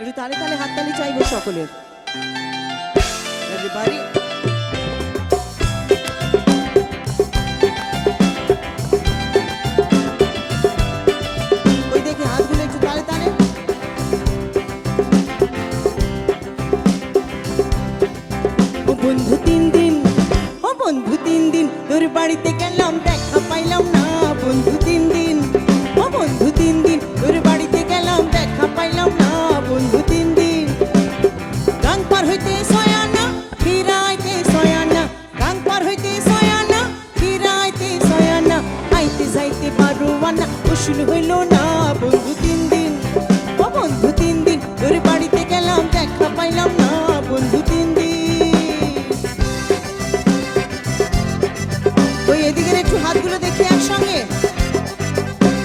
একটু তালে তালে হাততালি চাইবো সকলের। Everybody. ওই দেখি হাতগুলো একটু তালে তালে। ও বন্ধু 3 দিন, ও বন্ধু 3 দিন তোর বাড়িতে গেলাম দেখা পাইলাম না। বন্ধু 3 দিন, ও বন্ধু 3 দিন তোর বাড়িতে গেলাম দেখা পাইলাম না। বন্ধু 3 দিন গাং পার হইতে সয়ানা ফিরাইতে সয়ানা, গাং পার হইতে সয়ানা ফিরাইতে সয়ানা, আইতে যাইতে পারোয়ানা উসুল হইল না। বন্ধু 3 দিন, ও বন্ধু 3 দিন তোর বাড়িতে গেলাম দেখা পাইলাম না। বন্ধু 3 দিন। ওই এদিকের একটু হাতগুলো দেখি একসঙ্গে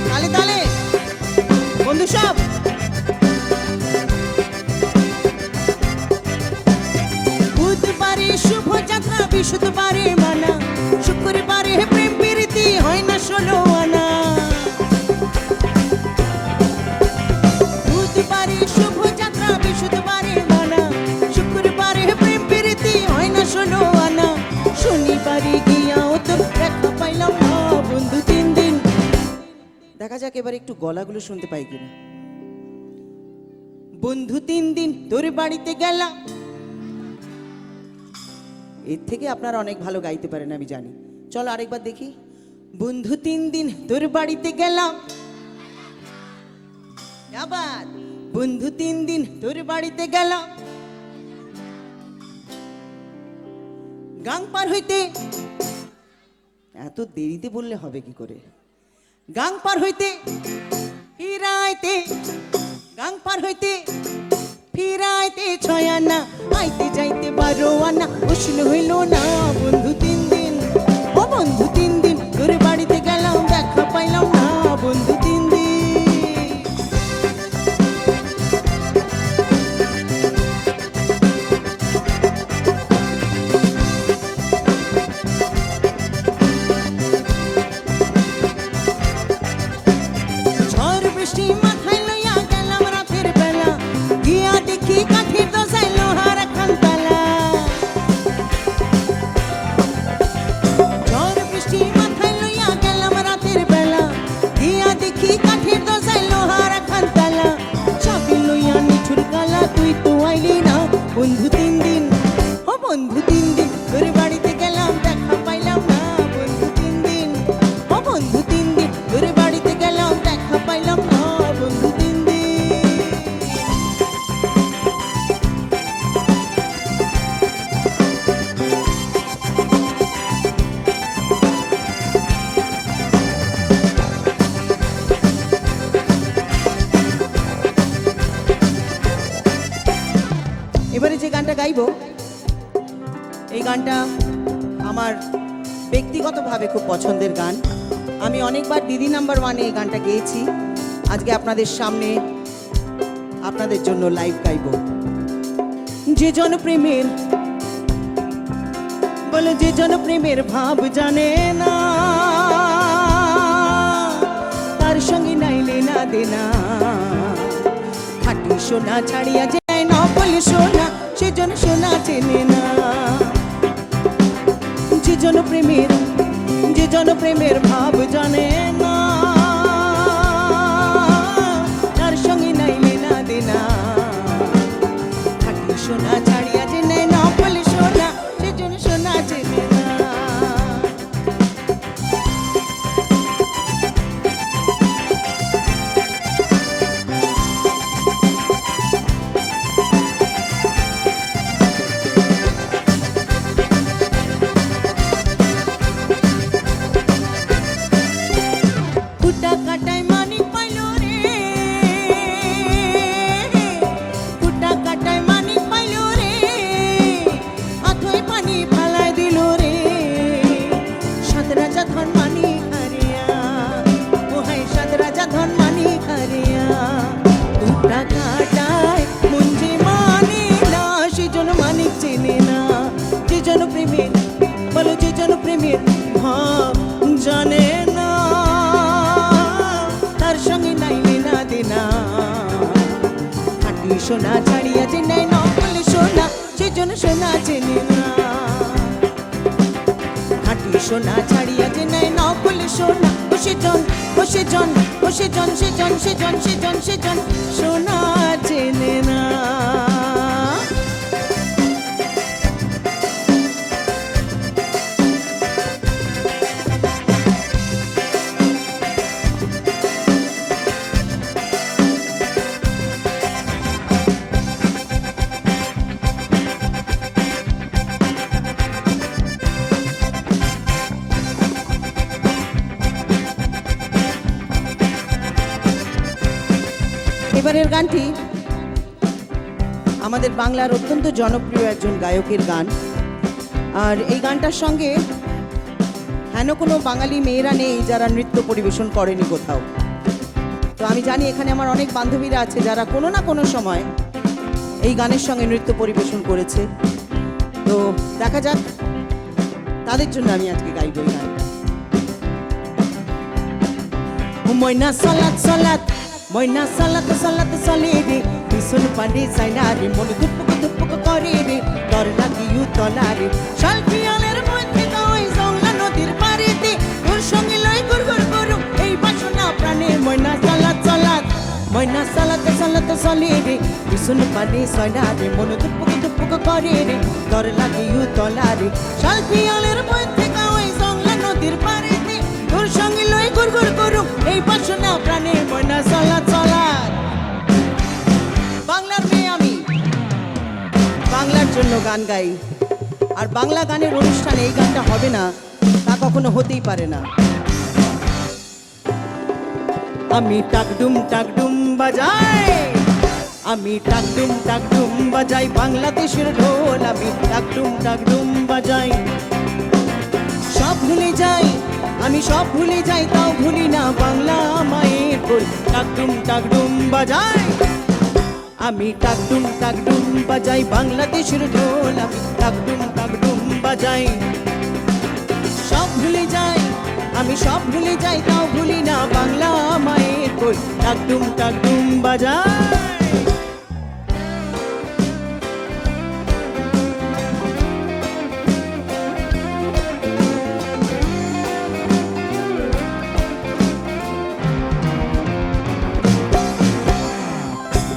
তালে তালে বন্ধু সব। বুধবারে শুভ যাত্রা, বৃহস্পতিবারে মানা, শুক্রবারে প্রেম প্রীতি হয় না 16 আনা। বুধবারে শুভ যাত্রা, বৃহস্পতিবারে মানা, শুক্রবারে প্রেম প্রীতি হয় না 16 আনা। শনিবারে গিয়াও তো দেখা পাইলাম না। বন্ধু 3 দিন। দেখা যাক এবার একটু গলাগুলো শুনতে পাই কিনা। বন্ধু 3 দিন তোর বাড়িতে গেলাম। এর থেকে আপনারা অনেক ভালো গাইতে পারেন আমি জানি। চলো আরেকবার দেখি। বন্ধু 3 দিন তোর বাড়িতে গেলাম। আবার বন্ধু 3 দিন তোর বাড়িতে গেলাম। গাং পার হইতে, এত দেরিতে বললে হবে কি করে। গাং পার হইতে ফিরাইতে, গাং পার হইতে ফিরাইতে ছয়ানা, আইতে যাইতে 12 আনা উসুল হইল না। বন্ধু 3 দিন, ও বন্ধু 3 দিন তোর বাড়িতে গেলাম দেখা পাইলাম না। বন্ধু 3 দিন। ঝড় বৃষ্টি মাথায় লইয়া গেলাম রাতের বেলা, গিয়া দেখি কাঠের দরজায় লোহার একখান তালা। ঝড় বৃষ্টি মাথায় লইয়া গেলাম রাতের বেলা, গিয়া দেখি কাঠের দরজায় লোহার একখান তালা। চাবি লইয়া নিঠুর কালা তুই তো আইলি না। বন্ধু 3 দিন, ও বন্ধু 3 দিন তোর বাড়িতে গেলাম দেখা পাইলাম না। বন্ধু 3 দিন, ও বন্ধু 3 দিন তোর বাড়িতে গেলাম দেখা পাইলাম না। বন্ধু 3 দিন। এবারে যে গানটা গাইবো, এই গানটা আমার ব্যক্তিগতভাবে খুব পছন্দের গান। আমি অনেকবার দিদি নাম্বার 1-এ এই গানটা গেয়েছি। আজকে আপনাদের সামনে আপনাদের জন্য লাইভ গাইবো। যে জনপ্রেমের, বলে যে জনপ্রেমের ভাব জানে না, তার সঙ্গে নাইলে না দেনা। খাঁটি সোনা ছাড়িয়া যায় না বলে সোনা, সেজন সোনা চেনে না। যে জনপ্রেমের, যে জনপ্রেমের ভাব জানে না, তার সঙ্গে নাইলে না দেনা। খাঁটি সোনা ছাড়িয়া যে নেয় না বলে সোনা, সেজন সোনা চেনে না। কুটা কাটায় মানিক পাইল রে, খাঁটি সোনা ছাড়িয়া যে নেয় নকল সোনা সেজন সোনা চেনে না। খাঁটি সোনা ছাড়িয়া যে নেয় নকল সোনা ও সেজন ও সেজন ও সেজন সেজন সেজন সেজন সেজন সোনা চেনে না। এবারের গানটি আমাদের বাংলার অত্যন্ত জনপ্রিয় একজন গায়কের গান। আর এই গানটার সঙ্গে হেন কোনো বাঙালি মেয়েরা নেই যারা নৃত্য পরিবেশন করেনি কোথাও। তো আমি জানি এখানে আমার অনেক বান্ধবীরা আছে যারা কোনো না কোনো সময় এই গানের সঙ্গে নৃত্য পরিবেশন করেছে। তো দেখা যাক, তাদের জন্য আমি আজকে গাইব এই গানটা। ময়না সালাত সালাত ময়না সালাত সালাত চলে রে ভীষণ পানি চাইনা রে মন দুপুক দুপুক করে রে ডর লাগিও তলা রে শালপিয়ালের মধ্যে গাওয়াই জংলা নদীর পাড়েতে তোর সঙ্গে লই গুর গুর করু এই বাসনা প্রাণে। ময়না সালাত সালাত ময়না সালাত সালাত চলে রে ভীষণ পানি চাইনা রে মন দুপুক দুপুক করে রে ডর লাগিও তলা রে শালপিয়ালের মধ্যে গাওয়াই জংলা নদীর পাড়েতে তোর সঙ্গে লই গুর গুর করু এই বাসনা প্রাণে। ময়না সালাত সালাত। বাংলার মেয়ে আমি, বাংলার জন্য গান গাই। আর বাংলা গানের অনুষ্ঠানে এই গানটা হবে না তা কখনো হতেই পারে না। আমি টাকডুম টাকডুম বাজাই, আমি টাকডুম টাকডুম বাজাই বাংলাদেশের ঢোল। আমি টাকডুম টাকডুম বাজাই, সব ভুলে যাই আমি সব ভুলে যাই তাও ভুলি না বাংলা মায়ের ঢোল। টাকডুম টাকডুম বাজাই, আমি টাকডুম টাকডুম বাজাই বাংলাদেশের ঢোল। আমি টাকডুম টাকডুম বাজাই, সব ভুলে যাই আমি সব ভুলে যাই তাও ভুলি না বাংলা মায়ের ঢোল। টাকডুম টাকডুম বাজাই।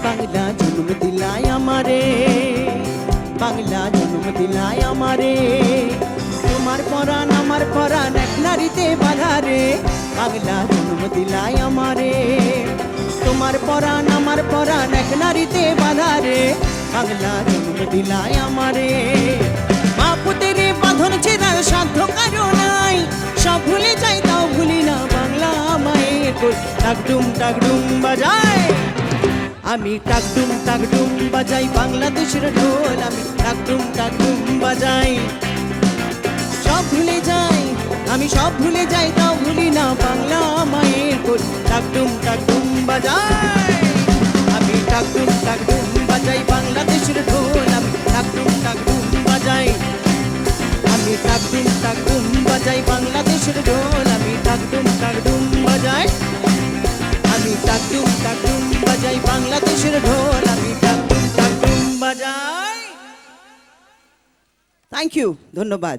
বাংলা জন্ম দিলায় আমারে, বাংলা জন্ম দিলায় আমারে, তোমার পরাণ আমার পরাণ এক নারীতে বাঁধা রে। বাংলা জন্ম দিলায় আমারে, তোমার পরাণ আমার পরাণ এক নারীতে বাঁধা রে। বাংলা জন্ম দিলায় আমারে, মা পুতের বাঁধন ছেড়ার সাধ্য কারো নাই, সব ভুলে যাই তাও ভুলি না বাংলা মায়ের ঢোল। টাকডুম টাকডুম বাজায়, আমি টাকডুম টাকডুম বাজাই বাংলাদেশের ঢোল। আমি টাকডুম টাকডুম বাজাই, সব ভুলে যাই আমি সব ভুলে যাই তাও ভুলি না বাংলা মায়ের ঢোল। টাকডুম টাকডুম বাজাই, আমি টাকডুম টাকডুম বাজাই বাংলাদেশের ঢোল। আমি টাকডুম টাকডুম বাজাই, আমি টাকডুম টাকডুম বাজাই বাংলাদেশের ঢোল। আমি টাকডুম টাকডুম বাজাই, আমি টাকডুম টাকডুম বাজাই বাংলাদেশের ঢোল। আমি টাকডুম টাকডুম বাজাই। থ্যাংক ইউ, ধন্যবাদ।